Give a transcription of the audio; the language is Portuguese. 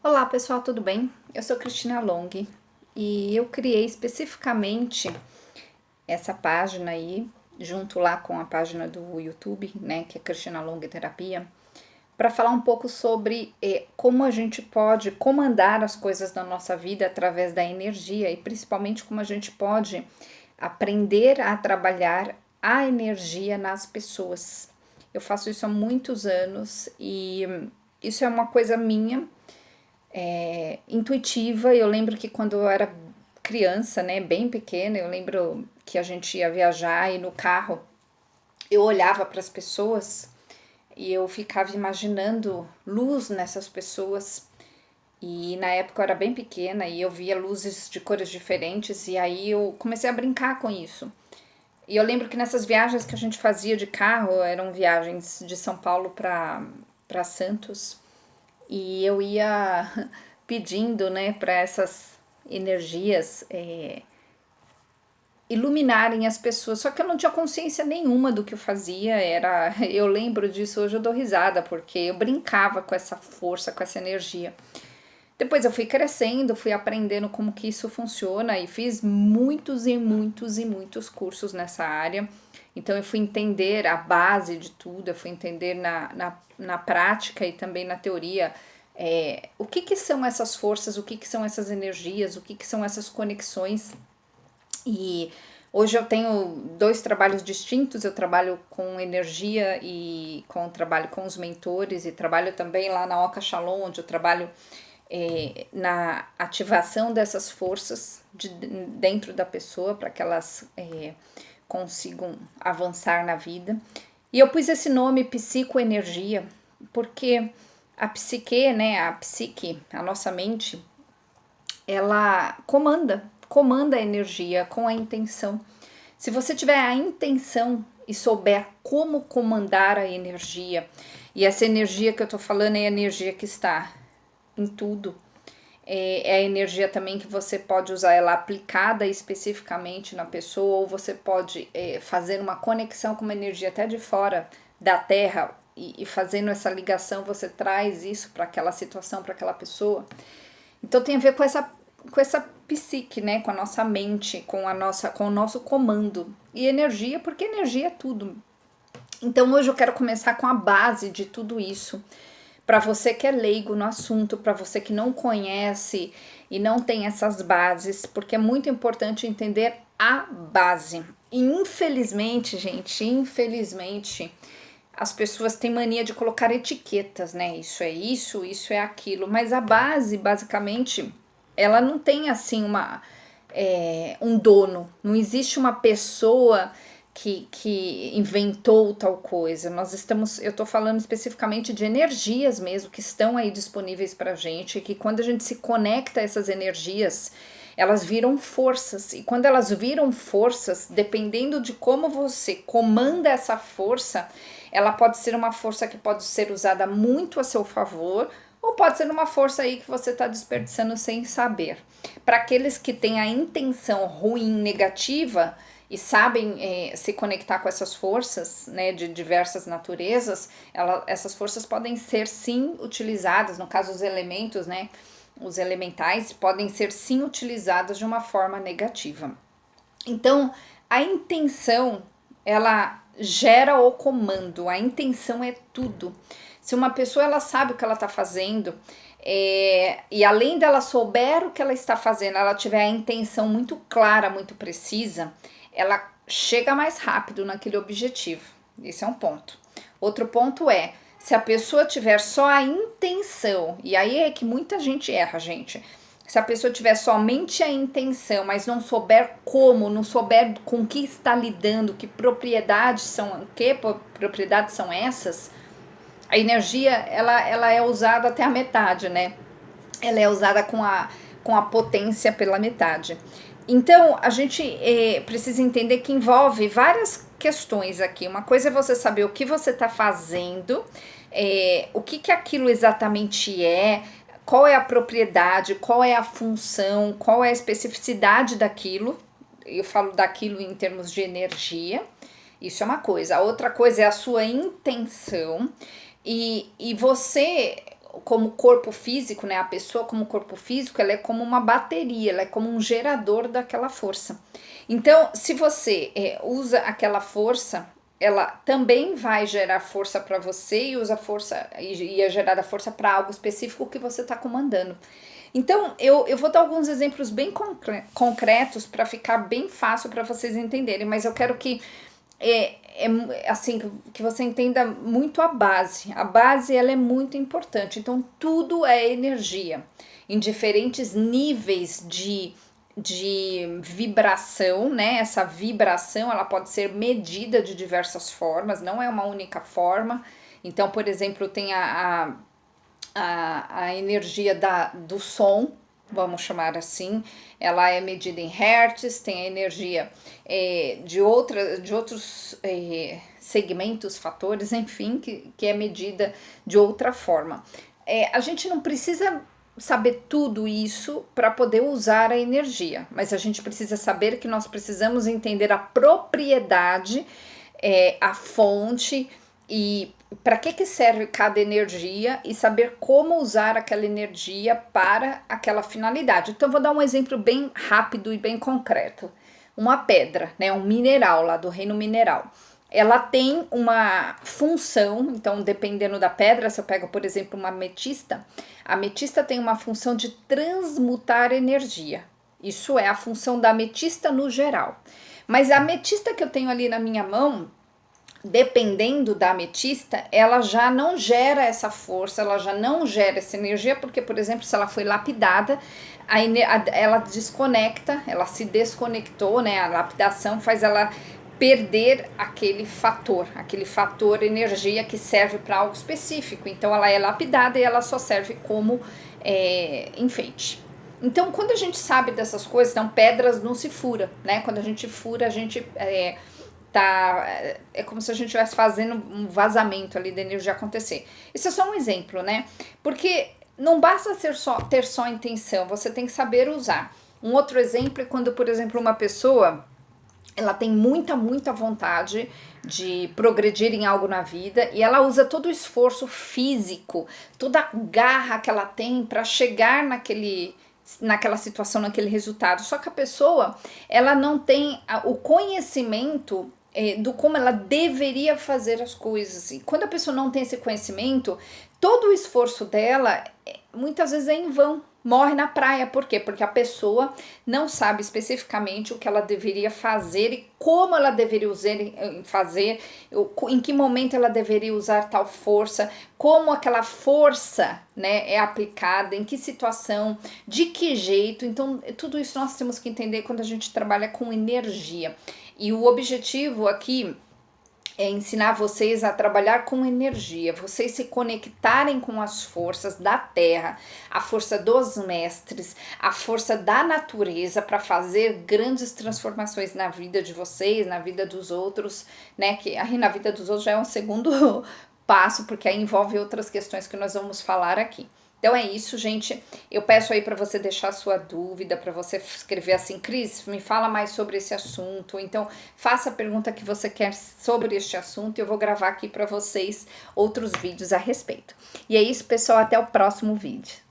Olá pessoal, tudo bem? Eu sou Cristina Long e eu criei especificamente essa página aí, junto lá com a página do YouTube, né, que é Cristina Long Terapia, para falar um pouco sobre como a gente pode comandar as coisas da nossa vida através da energia e principalmente como a gente pode aprender a trabalhar a energia nas pessoas. Eu faço isso há muitos anos e isso é uma coisa minha intuitiva. Eu lembro que quando eu era criança, né, bem pequena, eu lembro que a gente ia viajar e no carro eu olhava para as pessoas e eu ficava imaginando luz nessas pessoas. E na época eu era bem pequena e eu via luzes de cores diferentes e aí eu comecei a brincar com isso. E eu lembro que nessas viagens que a gente fazia de carro, eram viagens de São Paulo para Santos, e eu ia pedindo, né, para essas energias iluminarem as pessoas. Só que eu não tinha consciência nenhuma do que eu fazia. Eu lembro disso hoje, eu dou risada porque eu brincava com essa força, com essa energia. Depois eu fui crescendo, fui aprendendo como que isso funciona e fiz muitos e muitos e muitos cursos nessa área. Então eu fui entender a base de tudo, eu fui entender na prática e também na teoria o que são essas forças, o que são essas energias, o que são essas conexões. E hoje eu tenho dois trabalhos distintos. Eu trabalho com energia e trabalho com os mentores, e trabalho também lá na Oca Shalom, onde eu trabalho na ativação dessas forças dentro da pessoa para que elas consigam avançar na vida. E eu pus esse nome psicoenergia porque a psique, né, a psique, a nossa mente, ela comanda a energia com a intenção. Se você tiver a intenção e souber como comandar a energia, e essa energia que eu tô falando é a energia que está em tudo, é a energia também que você pode usar ela aplicada especificamente na pessoa, ou você pode fazer uma conexão com uma energia até de fora da Terra, e fazendo essa ligação você traz isso para aquela situação, para aquela pessoa. Então tem a ver com essa psique, né, com a nossa mente, com o nosso comando. E energia, porque energia é tudo. Então hoje eu quero começar com a base de tudo isso. Para você que é leigo no assunto, para você que não conhece e não tem essas bases, porque é muito importante entender a base. E infelizmente, gente, infelizmente, as pessoas têm mania de colocar etiquetas, né? Isso é aquilo. Mas a base, basicamente, ela não tem assim um dono. Não existe uma pessoa que inventou tal coisa. Eu tô falando especificamente de energias mesmo, que estão aí disponíveis pra gente, que quando a gente se conecta a essas energias, elas viram forças. E quando elas viram forças, dependendo de como você comanda essa força, ela pode ser uma força que pode ser usada muito a seu favor, ou pode ser uma força aí que você está desperdiçando sem saber. Para aqueles que têm a intenção ruim, negativa, e sabem se conectar com essas forças, né, de diversas naturezas, essas forças podem ser sim utilizadas, no caso os elementos, né, os elementais, podem ser sim utilizadas de uma forma negativa. Então, a intenção, ela gera o comando, a intenção é tudo. Se uma pessoa ela sabe o que ela está fazendo, e além dela souber o que ela está fazendo, ela tiver a intenção muito clara, muito precisa, ela chega mais rápido naquele objetivo. Esse é um ponto. Outro ponto é, se a pessoa tiver só a intenção, e aí é que muita gente erra, gente. Se a pessoa tiver somente a intenção, mas não souber como, não souber com que está lidando, que propriedades são essas, a energia ela é usada até a metade, né? Ela é usada com a potência pela metade. Então, a gente precisa entender que envolve várias questões aqui. Uma coisa é você saber o que você está fazendo, o que aquilo exatamente é, qual é a propriedade, qual é a função, qual é a especificidade daquilo. Eu falo daquilo em termos de energia. Isso é uma coisa. A outra coisa é a sua intenção. E você, como corpo físico, né? A pessoa como corpo físico, ela é como uma bateria, ela é como um gerador daquela força. Então, se você usa aquela força, ela também vai gerar força para você e usa força e é gerada força para algo específico que você está comandando. Então, eu vou dar alguns exemplos bem concretos para ficar bem fácil para vocês entenderem, mas eu quero que assim, que você entenda muito a base. A base, ela é muito importante. Então, tudo é energia, em diferentes níveis de vibração, né? Essa vibração, ela pode ser medida de diversas formas, não é uma única forma. Então, por exemplo, tem a energia do som, vamos chamar assim, ela é medida em hertz, tem a energia de outros segmentos, fatores, enfim, que é medida de outra forma. A gente não precisa saber tudo isso para poder usar a energia, mas a gente precisa saber que nós precisamos entender a propriedade, a fonte e para que serve cada energia e saber como usar aquela energia para aquela finalidade. Então, vou dar um exemplo bem rápido e bem concreto. Uma pedra, né, um mineral lá do reino mineral. Ela tem uma função, então dependendo da pedra, se eu pego, por exemplo, uma ametista, a ametista tem uma função de transmutar energia. Isso é a função da ametista no geral. Mas a ametista que eu tenho ali na minha mão, dependendo da ametista, ela já não gera essa força, ela já não gera essa energia, porque, por exemplo, se ela foi lapidada, ela desconecta, ela se desconectou, né? A lapidação faz ela perder aquele fator energia que serve para algo específico. Então, ela é lapidada e ela só serve como enfeite. Então, quando a gente sabe dessas coisas, então, pedras não se fura, né? Quando a gente fura, a gente é como se a gente estivesse fazendo um vazamento ali da energia acontecer. Isso é só um exemplo, né? Porque não basta ter só intenção, você tem que saber usar. Um outro exemplo é quando, por exemplo, uma pessoa ela tem muita vontade de progredir em algo na vida e ela usa todo o esforço físico, toda a garra que ela tem para chegar naquela situação, naquele resultado. Só que a pessoa, ela não tem o conhecimento do como ela deveria fazer as coisas. E quando a pessoa não tem esse conhecimento, todo o esforço dela muitas vezes é em vão, morre na praia. Por quê? Porque a pessoa não sabe especificamente o que ela deveria fazer e como ela deveria fazer, em que momento ela deveria usar tal força, como aquela força, né, é aplicada, em que situação, de que jeito. Então, tudo isso nós temos que entender quando a gente trabalha com energia. E o objetivo aqui é ensinar vocês a trabalhar com energia, vocês se conectarem com as forças da terra, a força dos mestres, a força da natureza para fazer grandes transformações na vida de vocês, na vida dos outros, né? Que aí na vida dos outros já é um segundo passo, porque aí envolve outras questões que nós vamos falar aqui. Então é isso, gente. Eu peço aí para você deixar sua dúvida, para você escrever assim, Cris, me fala mais sobre esse assunto. Então, faça a pergunta que você quer sobre este assunto e eu vou gravar aqui para vocês outros vídeos a respeito. E é isso, pessoal. Até o próximo vídeo.